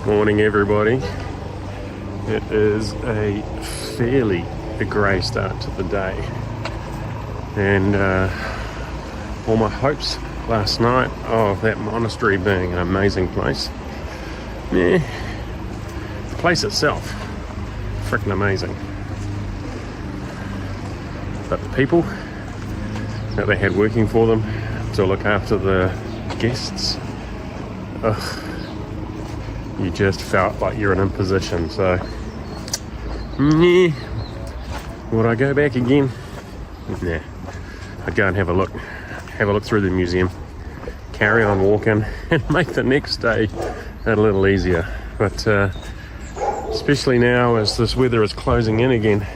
Morning everybody. It is a fairly grey start to the day, and all my hopes last night of that monastery being an amazing place, the place itself freaking amazing, but the people that they had working for them to look after the guests, you just felt like you're an imposition. So would I go back again? Nah, I'd go and have a look through the museum, carry on walking, and make the next day a little easier. But especially now as this weather is closing in again,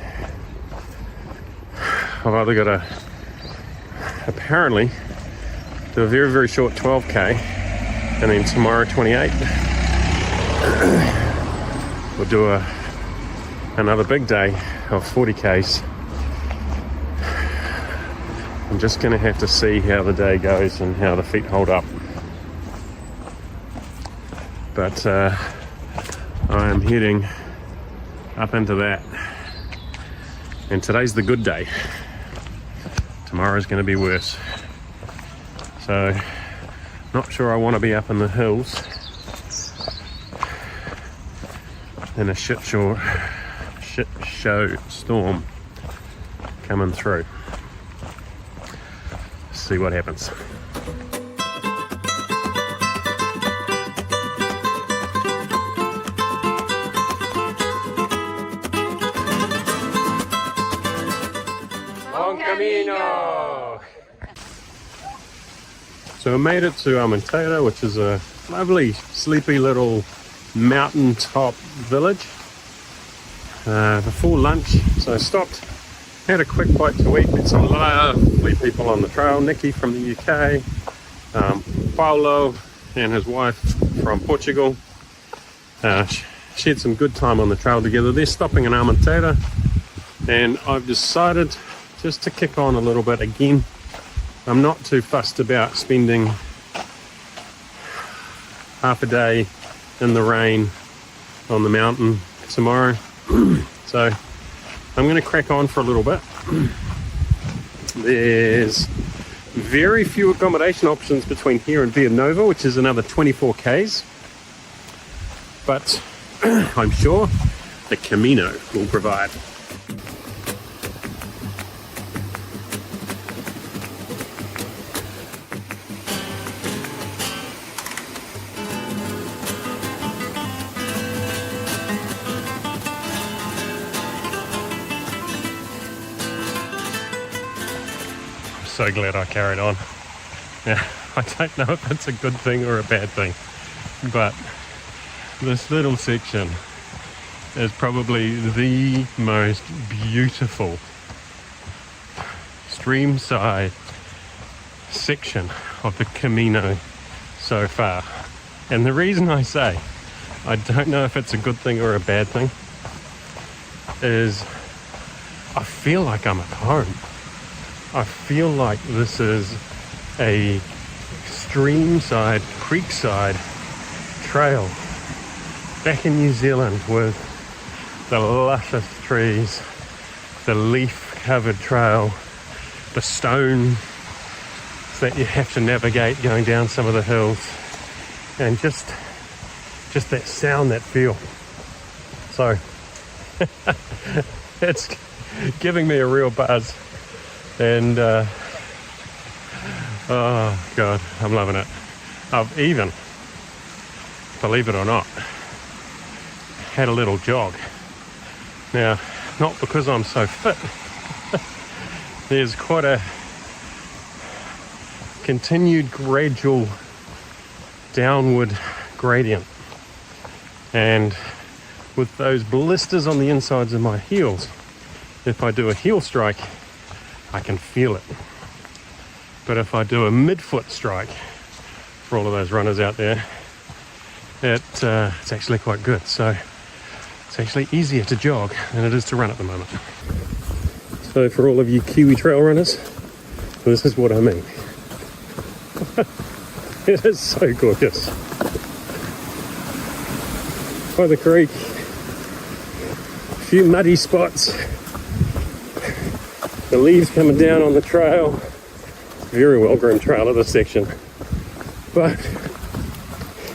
I've either got to apparently do a very, very short 12k, and then tomorrow 28, we'll do another big day of 40k's. I'm just going to have to see how the day goes and how the feet hold up. But I am heading up into that. And today's the good day. Tomorrow's going to be worse. So, not sure I want to be up in the hills in a shit show storm coming through. See what happens. Bon Camino! So I made it to Arousa, which is a lovely, sleepy little mountaintop village before lunch. So I stopped, had a quick bite to eat, met some lovely people on the trail. Nicky from the UK, Paulo and his wife from Portugal. Shared some good time on the trail together. They're stopping in Arousa, and I've decided just to kick on a little bit again. I'm not too fussed about spending half a day in the rain on the mountain tomorrow. So I'm going to crack on for a little bit. There's very few accommodation options between here and Vilanova, which is another 24k's. But I'm sure the Camino will provide. So glad I carried on. Now, I don't know if it's a good thing or a bad thing, but this little section is probably the most beautiful streamside section of the Camino so far. And the reason I say I don't know if it's a good thing or a bad thing is I feel like I'm at home. I feel like this is a streamside, creekside trail back in New Zealand with the luscious trees, the leaf-covered trail, the stone that you have to navigate going down some of the hills, and just that sound, that feel. So it's giving me a real buzz. And oh god, I'm loving it. I've even, believe it or not, had a little jog. Now, not because I'm so fit. There's quite a continued gradual downward gradient, and with those blisters on the insides of my heels, if I do a heel strike, I can feel it. But if I do a midfoot strike, for all of those runners out there, it's actually quite good. So it's actually easier to jog than it is to run at the moment. So for all of you Kiwi trail runners, this is what I mean. It is so gorgeous. by the creek. A few muddy spots. The leaves coming down on the trail. Very well groomed trail of this section. But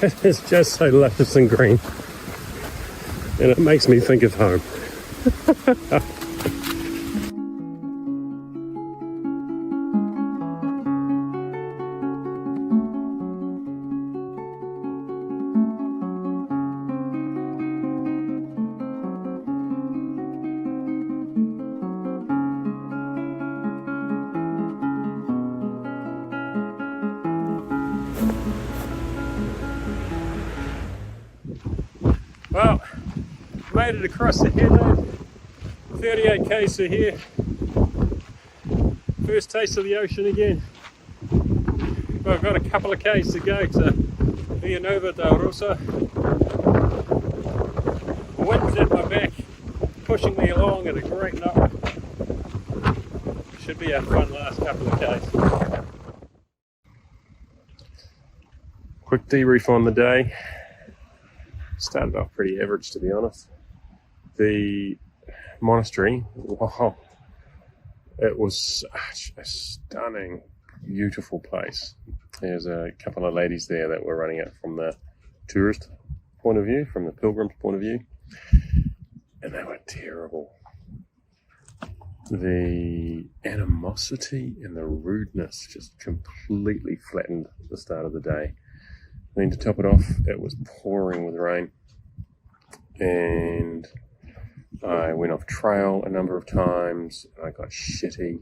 it is just so luscious and green. And it makes me think of home. Well, made it across the headland. 38 k's to here. First taste of the ocean again. Well, I've got a couple of k's to go to Vilanova de Arousa. The wind's at my back, pushing me along at a great knock. Should be a fun last couple of k's. Quick debrief on the day. Started off pretty average, to be honest. The monastery, wow, it was such a stunning, beautiful place. There's a couple of ladies there that were running it from the tourist point of view, from the pilgrim's point of view, and they were terrible. The animosity and the rudeness just completely flattened the start of the day. Then to top it off, it was pouring with rain, and I went off trail a number of times. I got shitty,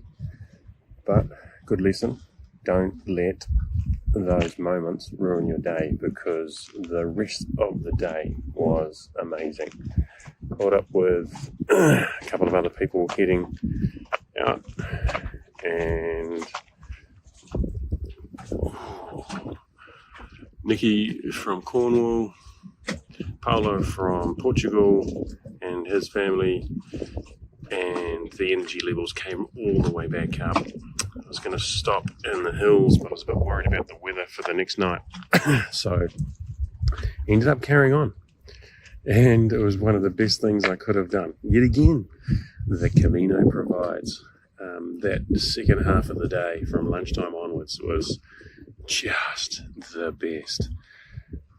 but good lesson. Don't let those moments ruin your day, because the rest of the day was amazing. Caught up with a couple of other people heading out, and Nicky from Cornwall, Paulo from Portugal and his family, and the energy levels came all the way back up. I was going to stop in the hills, but I was a bit worried about the weather for the next night. So ended up carrying on. And it was one of the best things I could have done. Yet again, the Camino provides. That second half of the day from lunchtime onwards was just the best.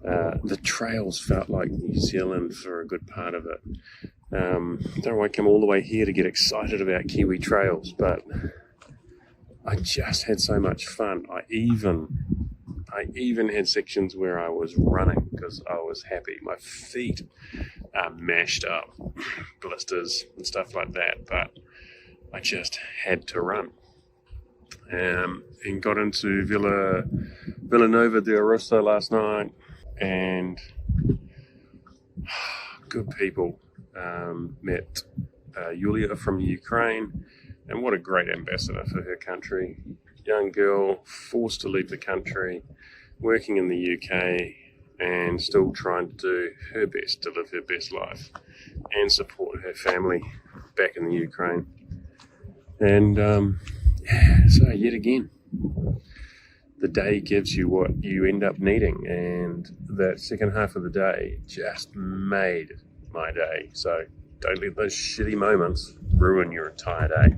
The trails felt like New Zealand for a good part of it. Don't want to come all the way here to get excited about Kiwi trails, but I just had so much fun. I even had sections where I was running because I was happy. My feet are mashed up, blisters and stuff like that, but I just had to run. And got into Vilanova de Arousa last night, and good people. Met Yulia from Ukraine, and what a great ambassador for her country. Young girl, forced to leave the country, working in the UK, and still trying to do her best to live her best life and support her family back in the Ukraine. And so yet again, the day gives you what you end up needing, and that second half of the day just made my day. So don't let those shitty moments ruin your entire day.